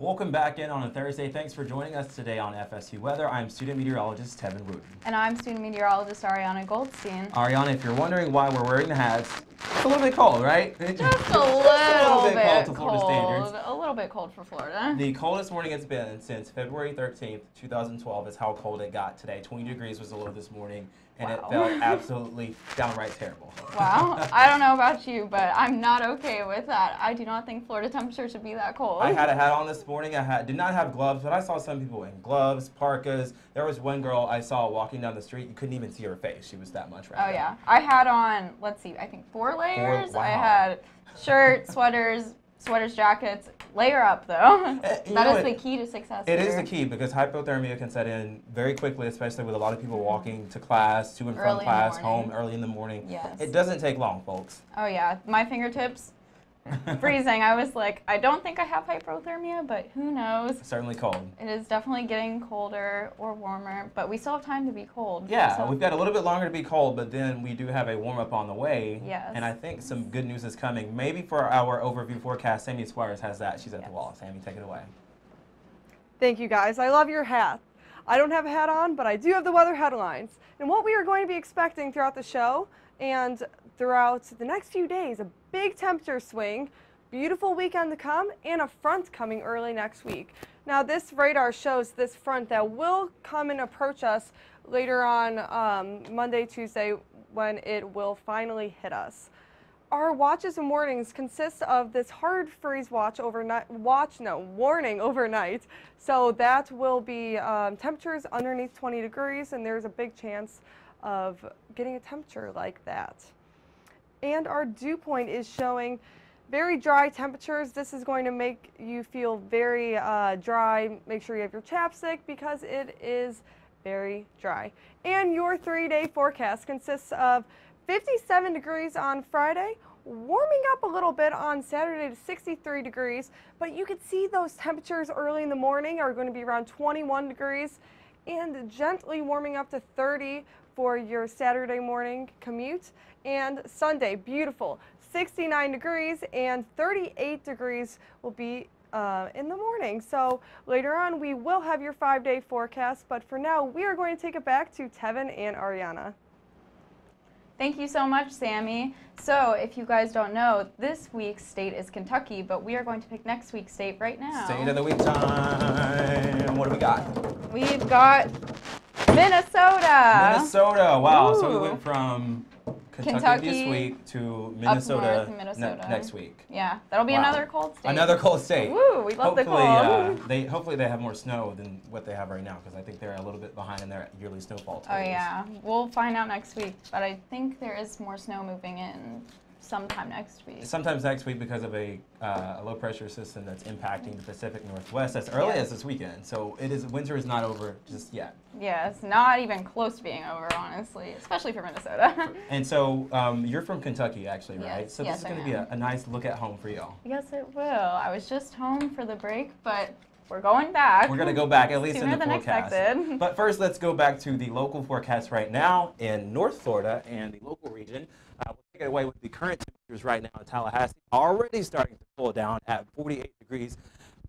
Welcome back in on a Thursday. Thanks for joining us today on FSU Weather. I'm student meteorologist Tevin Wooten. And I'm student meteorologist Ariana Goldstein. Ariana, if you're wondering why we're wearing the hats, it's a little bit cold, right? Just a little bit cold to Florida standards. A little bit cold for Florida. The coldest morning it's been since February 13th, 2012 is how cold it got today. 20 degrees was the low this morning, and it felt absolutely downright terrible. Wow. I don't know about you, but I'm not okay with that. I do not think Florida temperature should be that cold. I had a hat on this morning. I did not have gloves, but I saw some people in gloves, parkas. There was one girl I saw walking down the street. You couldn't even see her face. She was that much red. Oh, yeah. I had on, let's see, I think 4 layers. Wow. I had shirts, sweaters, jackets. Layer up, though. That is the key to success. It is the key because hypothermia can set in very quickly, especially with a lot of people walking to class, to and from class, home early in the morning. Yes. It doesn't take long, folks. Oh, yeah. My fingertips, freezing. I was like, I don't think I have hypothermia, but who knows? It's certainly cold. It is definitely getting colder or warmer, but we still have time to be cold. Yeah, so we've got a little bit longer to be cold, but then we do have a warm-up on the way. Yes. And I think some good news is coming. Maybe for our overview forecast, Sammy Squires has that. She's at the wall. Sammy, take it away. Thank you, guys. I love your hat. I don't have a hat on, but I do have the weather headlines. And what we are going to be expecting throughout the show and throughout the next few days, a big temperature swing, beautiful weekend to come, and a front coming early next week. Now, this radar shows this front that will come and approach us later on Monday, Tuesday, when it will finally hit us. Our watches and warnings consist of this hard freeze warning overnight. So that will be temperatures underneath 20 degrees, and there's a big chance of getting a temperature like that. And our dew point is showing very dry temperatures. This is going to make you feel very dry. Make sure you have your chapstick because it is very dry. And your 3-day forecast consists of 57 degrees on Friday, warming up a little bit on Saturday to 63 degrees, but you can see those temperatures early in the morning are going to be around 21 degrees and gently warming up to 30 for your Saturday morning commute. And Sunday, beautiful, 69 degrees and 38 degrees will be in the morning. So later on we will have your 5-day forecast, but for now we are going to take it back to Tevin and Ariana. Thank you so much, Sammy. So if you guys don't know, this week's state is Kentucky, but we are going to pick next week's state right now. State of the week time. What do we got? We've got Minnesota. Minnesota. Wow. Ooh. So we went from Kentucky this week to Minnesota, up north, Minnesota. Next week. Yeah, that'll be another cold state. Another cold state. Woo, we love the cold. Hopefully they have more snow than what they have right now, because I think they're a little bit behind in their yearly snowfall totals. Oh yeah, we'll find out next week, but I think there is more snow moving in sometime next week. Sometimes next week because of a low pressure system that's impacting the Pacific Northwest as early as this weekend. So winter is not over just yet. Yeah, it's not even close to being over, honestly, especially for Minnesota. And so you're from Kentucky, actually, right? Yes, so this is going to be a nice look at home for y'all. Yes, it will. I was just home for the break, but we're going back. We're going to go back, at least in the Sooner than forecast. expected. But first, let's go back to the local forecast right now in North Florida and the local region. We'll take it away with the current temperatures right now in Tallahassee, already starting to cool down at 48 degrees.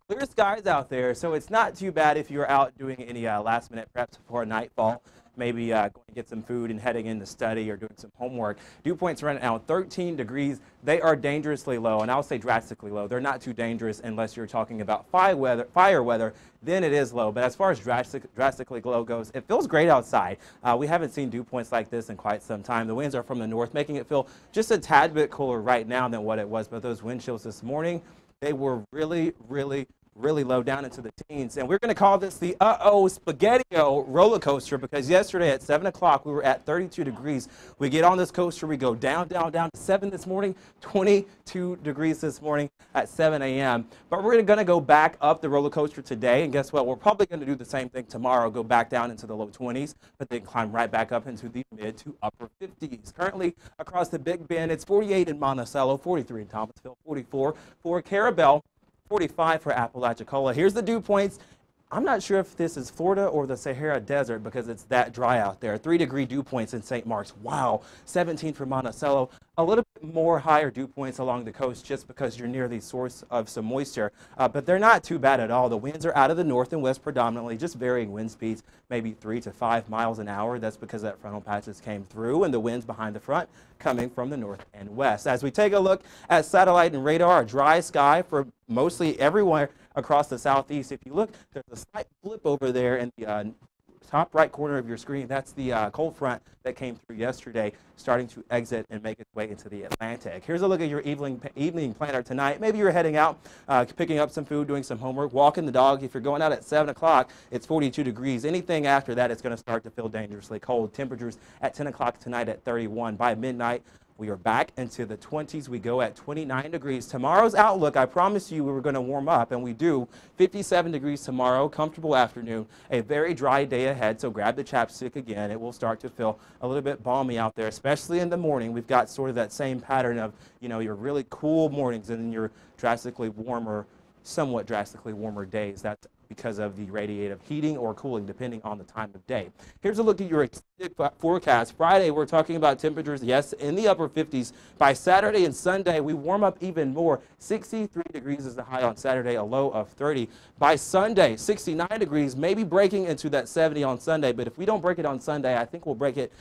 Clear skies out there, so it's not too bad if you're out doing any last-minute preps before nightfall. Maybe going to get some food and heading in to study or doing some homework. Dew points right now 13 degrees. They are dangerously low, and I'll say drastically low. They're not too dangerous unless you're talking about fire weather. Then it is low. But as far as drastically low goes, it feels great outside. We haven't seen dew points like this in quite some time. The winds are from the north, making it feel just a tad bit cooler right now than what it was. But those wind chills this morning, they were really low down into the teens. And we're going to call this the Spaghetti-O roller coaster, because yesterday at 7 o'clock we were at 32 degrees. We get on this coaster, we go down to 7 this morning, 22 degrees this morning at 7 a.m. But we're going to go back up the roller coaster today, and guess what? We're probably going to do the same thing tomorrow, go back down into the low 20s, but then climb right back up into the mid to upper 50s. Currently across the Big Bend, it's 48 in Monticello, 43 in Thomasville, 44 for Carabel, 45 for Apalachicola. Here's the dew points. I'm not sure if this is Florida or the Sahara Desert because it's that dry out there. 3-degree dew points in St. Mark's. Wow. 17 for Monticello. A little bit more higher dew points along the coast just because you're near the source of some moisture. But they're not too bad at all. The winds are out of the north and west predominantly, just varying wind speeds, maybe 3 to 5 miles an hour. That's because that frontal patches came through and the winds behind the front coming from the north and west. As we take a look at satellite and radar, a dry sky for mostly everywhere across the southeast. If you look, there's a slight blip over there in the top right corner of your screen. That's the cold front that came through yesterday, starting to exit and make its way into the Atlantic. Here's a look at your evening planner tonight. Maybe you're heading out, picking up some food, doing some homework, walking the dog. If you're going out at 7 o'clock, it's 42 degrees. Anything after that, it's going to start to feel dangerously cold. Temperatures at 10 o'clock tonight at 31. By midnight, we are back into the 20s. We go at 29 degrees. Tomorrow's outlook, I promised you we were going to warm up, and we do. 57 degrees tomorrow, comfortable afternoon, a very dry day ahead, so grab the chapstick again. It will start to feel a little bit balmy out there, especially in the morning. We've got sort of that same pattern of, you know, your really cool mornings and then your drastically warmer, somewhat drastically warmer days. That's because of the radiative heating or cooling, depending on the time of day. Here's a look at your extended forecast. Friday, we're talking about temperatures, yes, in the upper 50s. By Saturday and Sunday, we warm up even more. 63 degrees is the high on Saturday, a low of 30. By Sunday, 69 degrees, maybe breaking into that 70 on Sunday, but if we don't break it on Sunday, I think we'll break it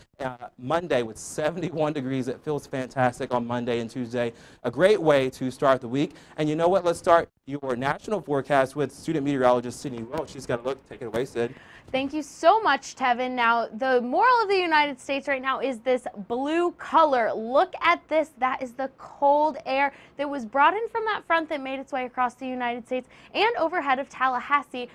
Monday with 71 degrees. It feels fantastic on Monday and Tuesday. A great way to start the week. And you know what? Let's start your national forecast with student meteorologist Sydney Welch. She's got a look. Take it away, Sid. Thank you so much, Tevin. Now, the moral of the United States right now is this blue color. Look at this. That is the cold air that was brought in from that front that made its way across the United States and overhead of Tallahassee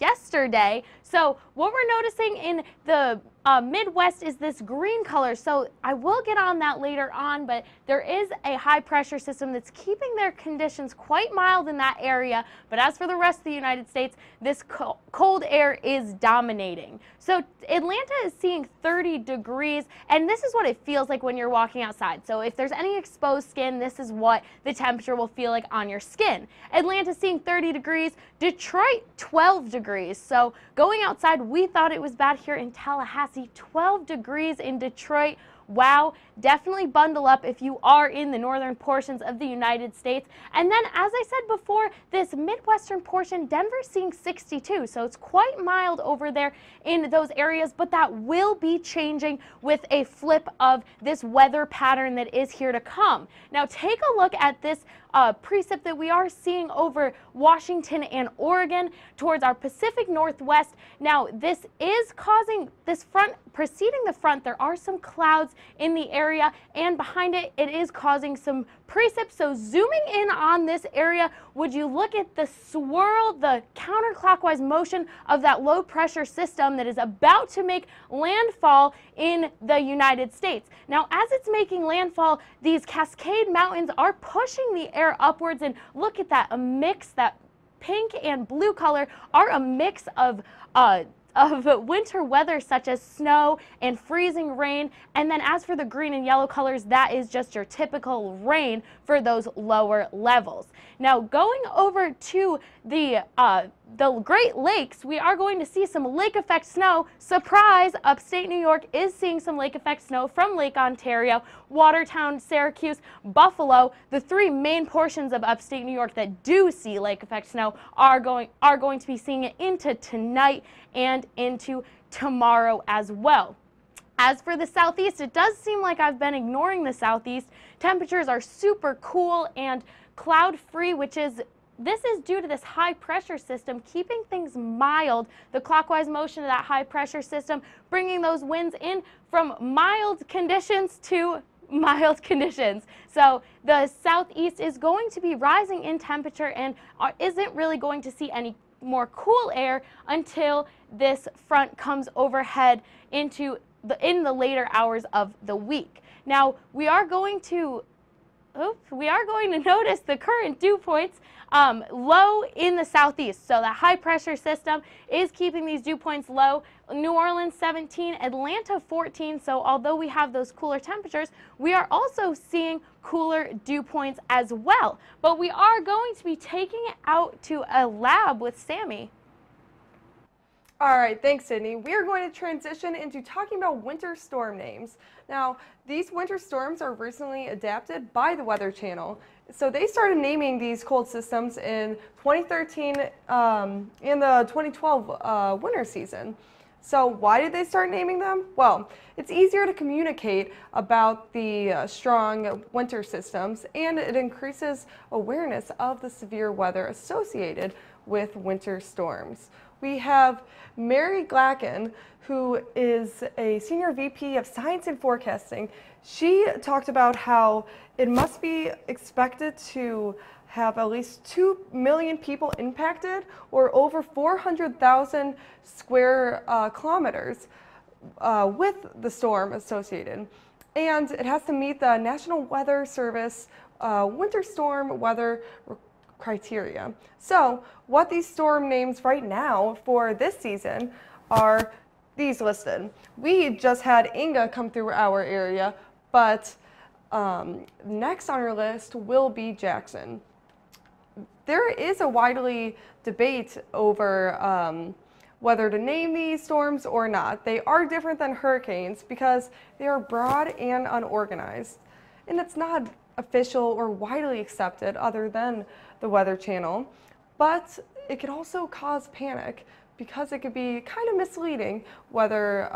yesterday. So what we're noticing in the Midwest is this green color. So I will get on that later on, but there is a high pressure system that's keeping their conditions quite mild in that area. But as for the rest of the United States, this cold air is dominating. So Atlanta is seeing 30 degrees, and this is what it feels like when you're walking outside. So if there's any exposed skin, this is what the temperature will feel like on your skin. Atlanta's seeing 30 degrees, Detroit 12 degrees. So going outside, we thought it was bad here in Tallahassee. 12 degrees in Detroit. Wow, definitely bundle up if you are in the northern portions of the United States. And then, as I said before, this Midwestern portion, Denver's seeing 62, so it's quite mild over there in those areas, but that will be changing with a flip of this weather pattern that is here to come. Now, take a look at this precip that we are seeing over Washington and Oregon towards our Pacific Northwest. Now, this is causing this front, preceding the front, there are some clouds in the area, and behind it, it is causing some precip. So zooming in on this area, would you look at the swirl, the counterclockwise motion of that low pressure system that is about to make landfall in the United States. Now, as it's making landfall, these Cascade Mountains are pushing the air upwards, and look at that, a mix, that pink and blue color are a mix of winter weather such as snow and freezing rain. And then as for the green and yellow colors, that is just your typical rain for those lower levels. Now, going over to the Great Lakes, we are going to see some lake effect snow. Surprise, upstate New York is seeing some lake effect snow from Lake Ontario, Watertown, Syracuse, Buffalo. The three main portions of upstate New York that do see lake effect snow are going to be seeing it into tonight and into tomorrow as well. As for the southeast, it does seem like I've been ignoring the southeast. Temperatures are super cool and cloud-free, this is due to this high pressure system keeping things mild. The clockwise motion of that high pressure system bringing those winds in from mild conditions to mild conditions. So the southeast is going to be rising in temperature and isn't really going to see any more cool air until this front comes overhead in the later hours of the week. Now, we are going to notice the current dew points low in the southeast. So the high pressure system is keeping these dew points low. New Orleans 17, Atlanta 14. So although we have those cooler temperatures, we are also seeing cooler dew points as well. But we are going to be taking it out to a lab with Sammy. All right, thanks, Sydney. We are going to transition into talking about winter storm names. Now, these winter storms are recently adapted by the Weather Channel. So they started naming these cold systems in 2013 in the 2012 winter season. So why did they start naming them? Well, it's easier to communicate about the strong winter systems, and it increases awareness of the severe weather associated with winter storms. We have Mary Glacken, who is a Senior VP of Science and Forecasting. She talked about how it must be expected to have at least 2 million people impacted, or over 400,000 square kilometers with the storm associated. And it has to meet the National Weather Service winter storm weather criteria. So what these storm names right now for this season are these listed. We just had Inga come through our area, but next on our list will be Jackson. There is a widely debate over whether to name these storms or not. They are different than hurricanes because they are broad and unorganized, and it's not official or widely accepted other than the Weather Channel, but it could also cause panic because it could be kind of misleading whether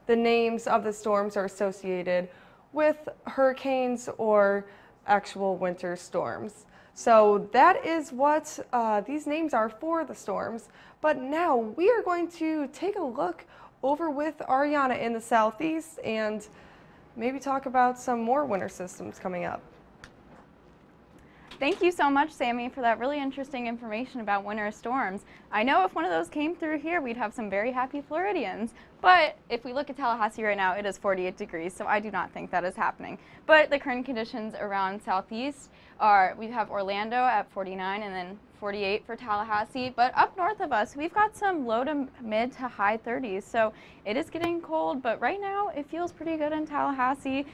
the names of the storms are associated with hurricanes or actual winter storms. So that is what these names are for the storms. But now we are going to take a look over with Ariana in the southeast and maybe talk about some more winter systems coming up. Thank you so much, Sammy, for that really interesting information about winter storms. I know if one of those came through here, we'd have some very happy Floridians. But if we look at Tallahassee right now, it is 48 degrees, so I do not think that is happening. But the current conditions around southeast are, we have Orlando at 49 and then 48 for Tallahassee. But up north of us, we've got some low to mid to high 30s. So it is getting cold, but right now it feels pretty good in Tallahassee.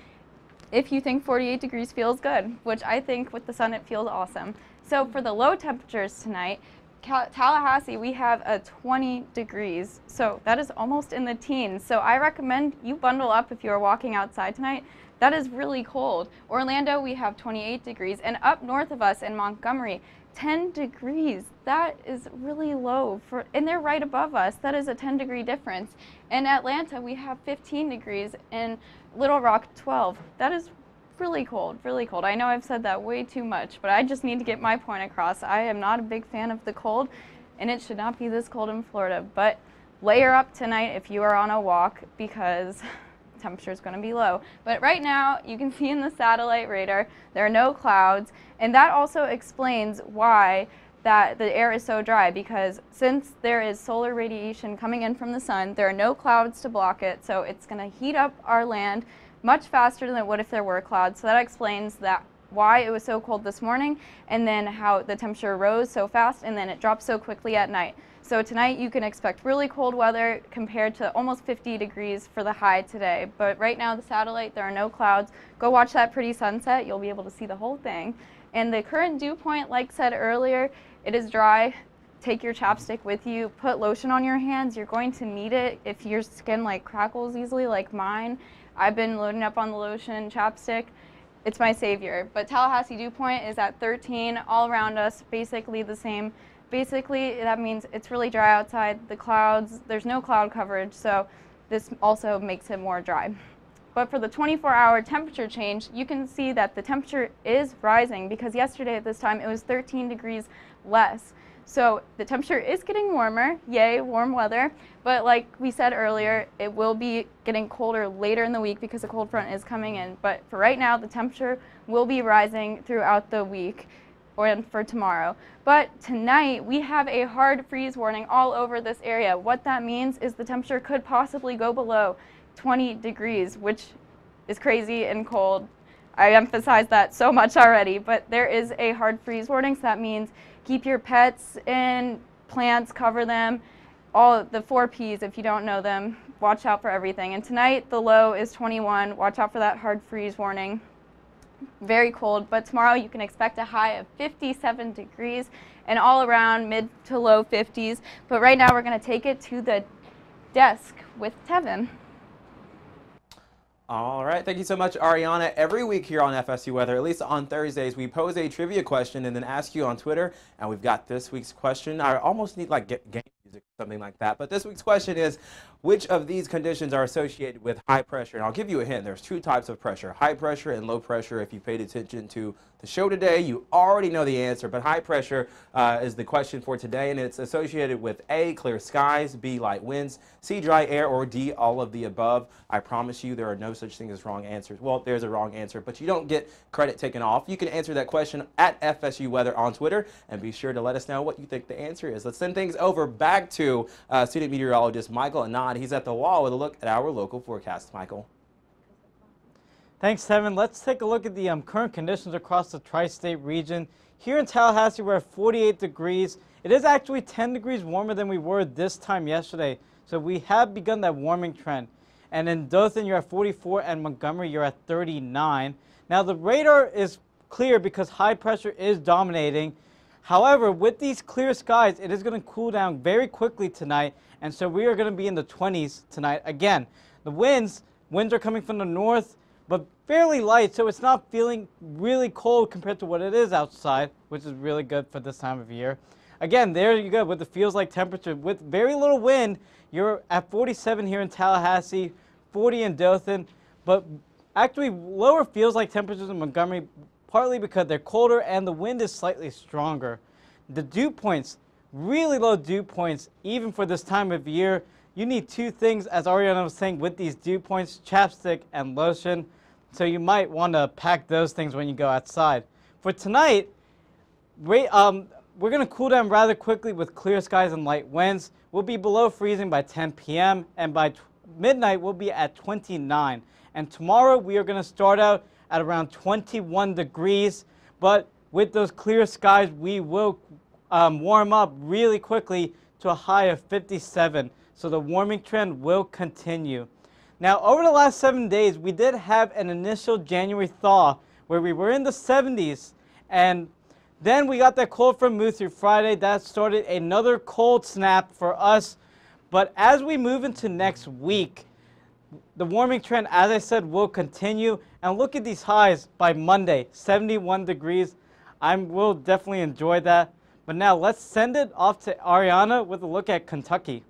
If you think 48 degrees feels good, which I think with the sun it feels awesome. So for the low temperatures tonight, Tallahassee, we have a 20 degrees. So that is almost in the teens. So I recommend you bundle up if you're walking outside tonight. That is really cold. Orlando, we have 28 degrees. And up north of us in Montgomery, 10 degrees. That is really low, and they're right above us. That is a 10-degree difference. In Atlanta, we have 15 degrees. In Little Rock, 12. That is really cold, really cold. I know I've said that way too much, but I just need to get my point across. I am not a big fan of the cold, and it should not be this cold in Florida. But layer up tonight if you are on a walk because temperature is going to be low. But right now, you can see in the satellite radar, there are no clouds, and that also explains why that the air is so dry, because since there is solar radiation coming in from the sun, there are no clouds to block it, so it's going to heat up our land much faster than it would if there were clouds. So that explains that why it was so cold this morning, and then how the temperature rose so fast and then it dropped so quickly at night. So tonight you can expect really cold weather compared to almost 50 degrees for the high today. But right now the satellite, there are no clouds. Go watch that pretty sunset. You'll be able to see the whole thing. And the current dew point, like said earlier, it is dry. Take your chapstick with you. Put lotion on your hands. You're going to need it if your skin like crackles easily like mine. I've been loading up on the lotion chapstick. It's my savior. But Tallahassee dew point is at 13. All around us, basically the same. Basically, that means it's really dry outside. The clouds, there's no cloud coverage, so this also makes it more dry. But for the 24-hour temperature change, you can see that the temperature is rising, because yesterday at this time it was 13 degrees less. So the temperature is getting warmer, yay, warm weather, but like we said earlier, it will be getting colder later in the week because the cold front is coming in. But for right now, the temperature will be rising throughout the week or for tomorrow. But tonight, we have a hard freeze warning all over this area. What that means is the temperature could possibly go below 20 degrees, which is crazy and cold. I emphasized that so much already, but there is a hard freeze warning, so that means keep your pets and plants, cover them, all the 4 Ps if you don't know them. Watch out for everything. And tonight, the low is 21. Watch out for that hard freeze warning. very cold, but tomorrow you can expect a high of 57 degrees and all around mid to low 50s. But right now we're going to take it to the desk with Tevin. All right, thank you so much, Ariana. Every week here on FSU Weather, at least on Thursdays, we pose a trivia question and then ask you on Twitter. And we've got this week's question. I almost need like game music or something like that. But this week's question is, which of these conditions are associated with high pressure? And I'll give you a hint. There's two types of pressure, high pressure and low pressure. If you paid attention to the show today, you already know the answer. But high pressure is the question for today, and it's associated with A, clear skies, B, light winds, C, dry air, or D, all of the above. I promise you there are no such things as wrong answers. Well, there's a wrong answer, but you don't get credit taken off. You can answer that question at FSU Weather on Twitter, and be sure to let us know what you think the answer is. Let's send things over back to student meteorologist Michael Anand. He's at the wall with a look at our local forecast. Michael. Thanks, Tevin. Let's take a look at the current conditions across the tri-state region. Here in Tallahassee, we're at 48 degrees. It is actually 10 degrees warmer than we were this time yesterday, so we have begun that warming trend. And in Dothan, you're at 44, and Montgomery, you're at 39. Now, the radar is clear because high pressure is dominating. However, with these clear skies, it is going to cool down very quickly tonight, and so we are going to be in the 20s tonight. Again, the winds are coming from the north, but fairly light, so it's not feeling really cold compared to what it is outside, which is really good for this time of year. Again, there you go with the feels like temperature. With very little wind, you're at 47 here in Tallahassee, 40 in Dothan, but actually lower feels like temperatures in Montgomery, partly because they're colder and the wind is slightly stronger. The dew points, really low dew points, even for this time of year. You need two things, as Ariana was saying, with these dew points, chapstick and lotion. So you might want to pack those things when you go outside. For tonight, we're going to cool down rather quickly with clear skies and light winds. We'll be below freezing by 10 p.m. and by midnight we'll be at 29. And tomorrow we are going to start out at around 21 degrees. But with those clear skies, we will warm up really quickly to a high of 57. So the warming trend will continue. Now, over the last 7 days, we did have an initial January thaw where we were in the 70s, and then we got that cold front move through Friday. That started another cold snap for us. But as we move into next week, the warming trend, as I said, will continue. And look at these highs by Monday, 71 degrees. I will definitely enjoy that. But now let's send it off to Ariana with a look at Kentucky.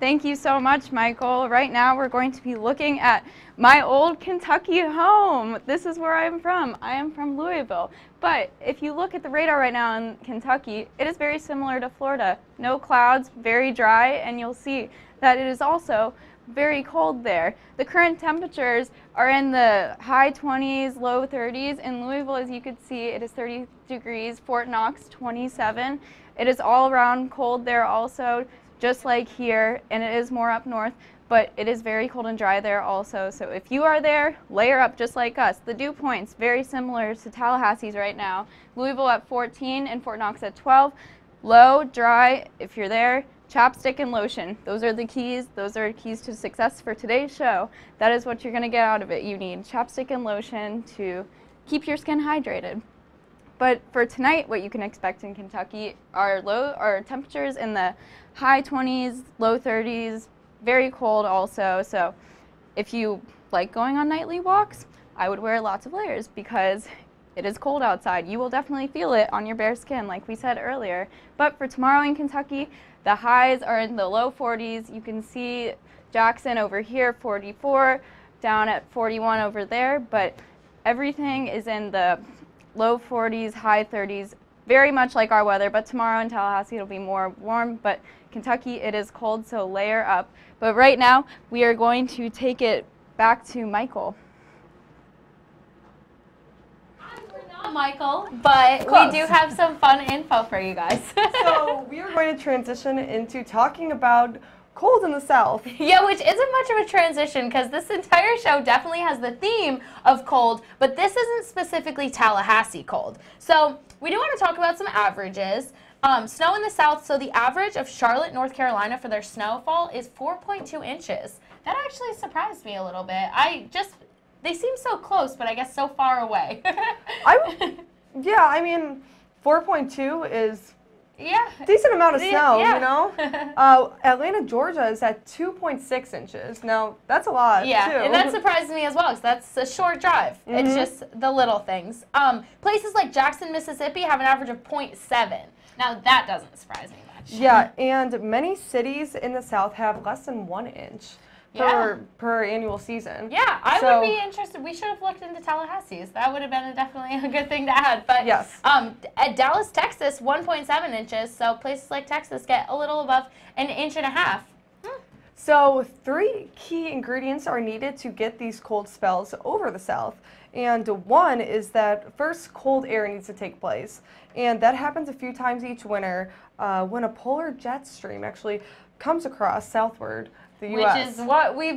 Thank you so much, Michael. Right now we're going to be looking at my old Kentucky home. This is where I'm from. I am from Louisville. But if you look at the radar right now in Kentucky, it is very similar to Florida. No clouds, very dry, and you'll see that it is also very cold there. The current temperatures are in the high 20s, low 30s. In Louisville, as you can see, it is 30 degrees. Fort Knox, 27. It is all around cold there also, just like here, and it is more up north, but it is very cold and dry there also. So if you are there, layer up just like us. The dew points, very similar to Tallahassee's right now. Louisville at 14 and Fort Knox at 12. Low, dry, if you're there, chapstick and lotion. Those are the keys. Those are keys to success for today's show. That is what you're gonna get out of it. You need chapstick and lotion to keep your skin hydrated. But for tonight, what you can expect in Kentucky are temperatures in the high 20s, low 30s, very cold also. So if you like going on nightly walks, I would wear lots of layers because it is cold outside. You will definitely feel it on your bare skin, like we said earlier. But for tomorrow in Kentucky, the highs are in the low 40s. You can see Jackson over here, 44, down at 41 over there. But everything is in the low 40s, high 30s, very much like our weather, but tomorrow in Tallahassee it'll be more warm, but Kentucky it is cold, so layer up. But right now we are going to take it back to Michael. We're not Michael, but we do have some fun info for you guys. So we are going to transition into talking about cold in the South. Yeah, which isn't much of a transition because this entire show definitely has the theme of cold, but this isn't specifically Tallahassee cold. So we do want to talk about some averages. Snow in the South, so the average of Charlotte, North Carolina for their snowfall is 4.2 inches. That actually surprised me a little bit. I just they seem so close, but I guess so far away. Yeah, I mean, 4.2 is yeah, decent amount of snow, yeah. you know? Atlanta, Georgia is at 2.6 inches. Now, that's a lot, yeah, too. and that surprised me as well, because that's a short drive. It's just the little things. Places like Jackson, Mississippi have an average of 0.7. Now, that doesn't surprise me much. Yeah, and many cities in the South have less than 1 inch per annual season. Yeah, I would be interested. We should have looked into Tallahassee's. That would have been definitely a good thing to add. But yes. At Dallas, Texas, 1.7 inches. So places like Texas get a little above an inch and a half. So 3 key ingredients are needed to get these cold spells over the South. And one is that first cold air needs to take place. And that happens a few times each winter when a polar jet stream actually comes across southward the U.S. Which is what we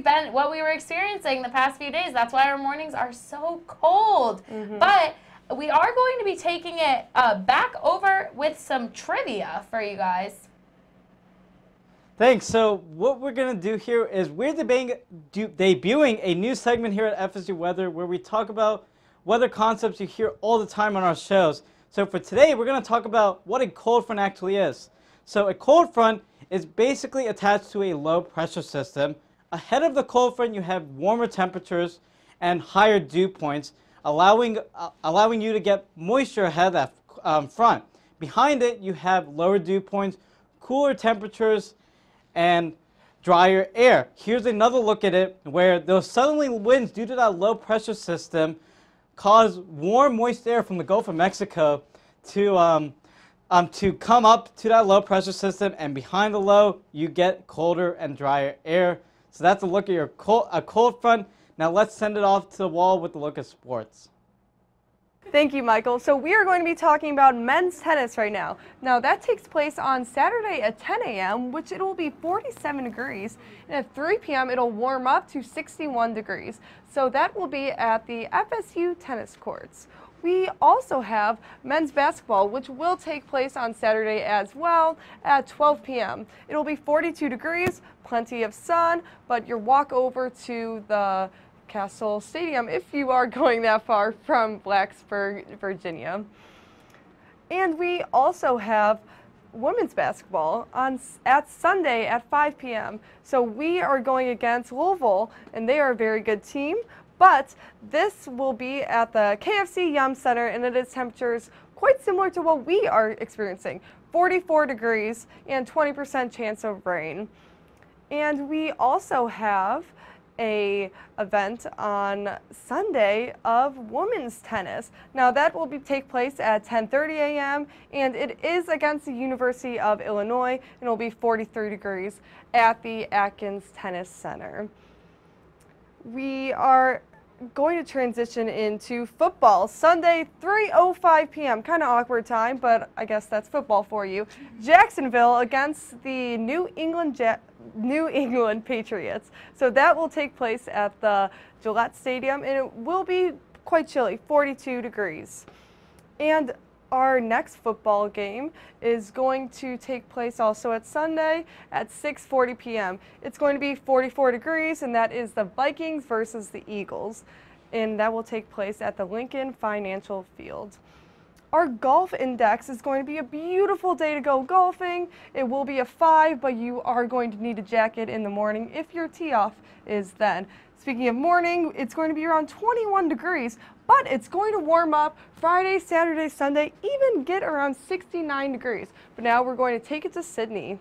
were experiencing the past few days. That's why our mornings are so cold. But we are going to be taking it back over with some trivia for you guys. Thanks. So what we're going to do here is we're debuting a new segment here at FSU Weather where we talk about weather concepts you hear all the time on our shows. So for today, we're going to talk about what a cold front actually is. So a cold front is basically attached to a low pressure system. Ahead of the cold front, you have warmer temperatures and higher dew points, allowing you to get moisture ahead of that front. Behind it, you have lower dew points, cooler temperatures, and drier air. Here's another look at it where those southerly winds due to that low pressure system cause warm, moist air from the Gulf of Mexico to come up to that low pressure system, and behind the low, you get colder and drier air. So that's a look at your cold front. Now let's send it off to the wall with a look at sports. Thank you, Michael. So we are going to be talking about men's tennis right now. Now that takes place on Saturday at 10 a.m., which it will be 47 degrees. And at 3 p.m., it'll warm up to 61 degrees. So that will be at the FSU tennis courts. We also have men's basketball, which will take place on Saturday as well at 12 p.m. It will be 42 degrees, plenty of sun, but your walk over to the Castle Stadium if you are going that far from Blacksburg, Virginia. And we also have women's basketball at Sunday at 5 p.m. So we are going against Louisville, and they are a very good team. But this will be at the KFC Yum Center, and it is temperatures quite similar to what we are experiencing, 44 degrees and 20% chance of rain. And we also have a event on Sunday of women's tennis. Now that will take place at 10:30 a.m. and it is against the University of Illinois, and it will be 43 degrees at the Atkins Tennis Center. We are going to transition into football. Sunday, 3:05 p.m. Kind of awkward time, but I guess that's football for you. Jacksonville against the New England Patriots. So that will take place at the Gillette Stadium, and it will be quite chilly, 42 degrees. And our next football game is going to take place also at Sunday at 6:40 p.m. It's going to be 44 degrees, and that is the Vikings versus the Eagles. And that will take place at the Lincoln Financial Field. Our golf index is going to be a beautiful day to go golfing. It will be a 5, but you are going to need a jacket in the morning if your tee-off is then. Speaking of morning, it's going to be around 21 degrees, but it's going to warm up Friday, Saturday, Sunday, even get around 69 degrees. But now we're going to take it to Sydney.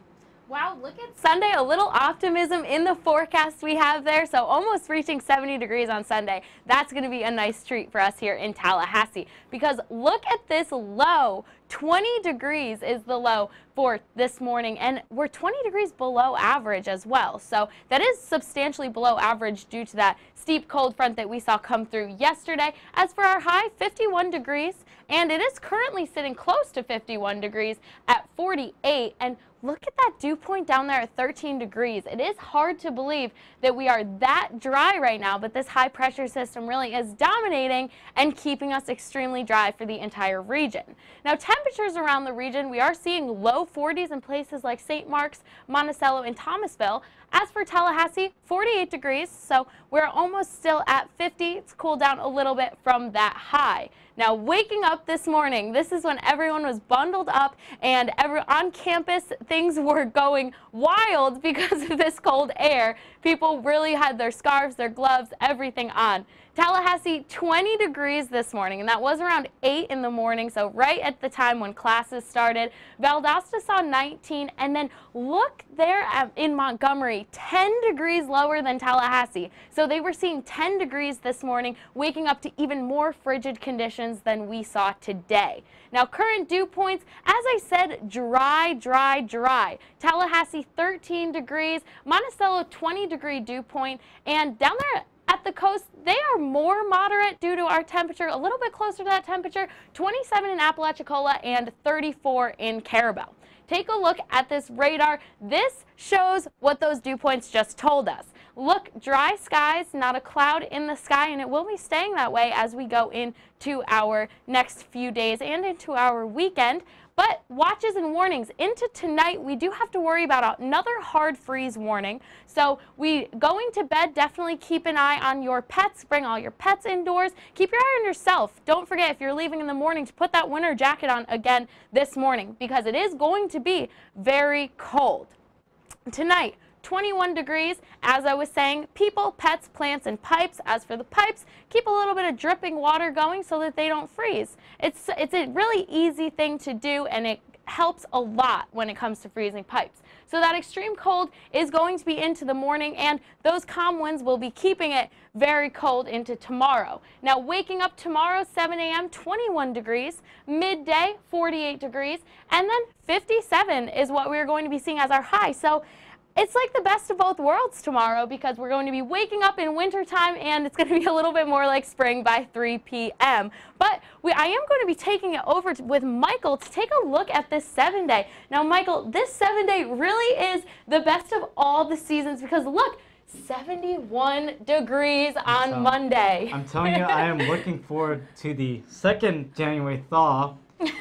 Wow, look at Sunday, a little optimism in the forecast we have there. So almost reaching 70 degrees on Sunday. That's going to be a nice treat for us here in Tallahassee, because look at this low. 20 degrees is the low for this morning, and we're 20 degrees below average as well. So that is substantially below average due to that steep cold front that we saw come through yesterday. As for our high, 51 degrees, and it is currently sitting close to 51 degrees at 48. And look at that dew point down there at 13 degrees. It is hard to believe that we are that dry right now, but this high pressure system really is dominating and keeping us extremely dry for the entire region. Now, temperatures temperatures around the region, we are seeing low 40s in places like St. Mark's, Monticello, and Thomasville. As for Tallahassee, 48 degrees, so we're almost still at 50. It's cooled down a little bit from that high. Now, waking up this morning, this is when everyone was bundled up and on campus things were going wild because of this cold air. People really had their scarves, their gloves, everything on. Tallahassee, 20 degrees this morning, and that was around 8 in the morning, so right at the time when classes started. Valdosta saw 19, and then look there in Montgomery, 10 degrees lower than Tallahassee. So they were seeing 10 degrees this morning, waking up to even more frigid conditions than we saw today. Now, current dew points, as I said, dry, dry, dry. Tallahassee, 13 degrees, Monticello, 20-degree dew point, and down there at the coast, they are more moderate due to our temperature, a little bit closer to that temperature, 27 in Apalachicola and 34 in Carabel. Take a look at this radar. This shows what those dew points just told us. Look, dry skies, not a cloud in the sky, and it will be staying that way as we go into our next few days and into our weekend. But watches and warnings into tonight, we do have to worry about another hard freeze warning. So going to bed, definitely keep an eye on your pets. Bring all your pets indoors. Keep your eye on yourself. Don't forget, if you're leaving in the morning, to put that winter jacket on again this morning, because it is going to be very cold. Tonight, 21 degrees. As I was saying, people, pets, plants, and pipes. As for the pipes, keep a little bit of dripping water going so that they don't freeze. It's a really easy thing to do, and it helps a lot when it comes to freezing pipes. So that extreme cold is going to be into the morning, and those calm winds will be keeping it very cold into tomorrow. Now, waking up tomorrow, 7 a.m., 21 degrees, midday, 48 degrees, and then 57 is what we're going to be seeing as our high. So it's like the best of both worlds tomorrow, because we're going to be waking up in wintertime, and it's going to be a little bit more like spring by 3 p.m. But I am going to be taking it over with Michael to take a look at this 7-day. Now, Michael, this 7-day really is the best of all the seasons, because look, 71 degrees on Monday. I'm telling you, I am looking forward to the 2nd January thaw.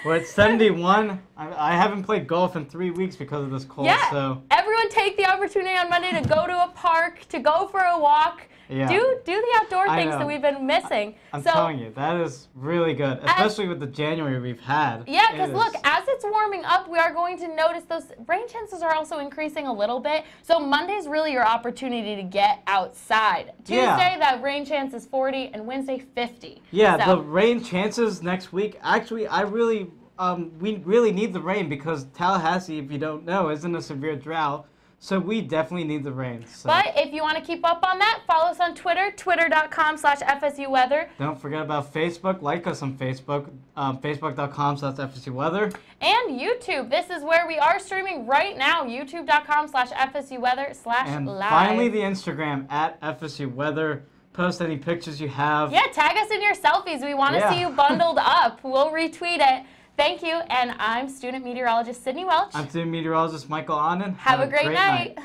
We're at 71. I haven't played golf in 3 weeks because of this cold. Yeah, so everyone take the opportunity on Monday to go to a park, to go for a walk. Yeah. Do the outdoor things that we've been missing. I'm telling you, that is really good, especially with the January we've had. Yeah, because look, as it's warming up, we are going to notice those rain chances are also increasing a little bit. So Monday's really your opportunity to get outside. Tuesday, that rain chance is 40, and Wednesday, 50. Yeah, so the rain chances next week, actually, we really need the rain, because Tallahassee, if you don't know, is in a severe drought. So we definitely need the rain. So. But if you want to keep up on that, follow us on Twitter, twitter.com/FSU weather. Don't forget about Facebook. Like us on Facebook, facebook.com/FSU weather. And YouTube. This is where we are streaming right now, youtube.com/FSU weather/live. And finally, the Instagram @FSU weather. Post any pictures you have. Yeah, tag us in your selfies. We want to see you bundled up. We'll retweet it. Thank you, and I'm student meteorologist Sydney Welch. I'm student meteorologist Michael Onnen. Have a great night.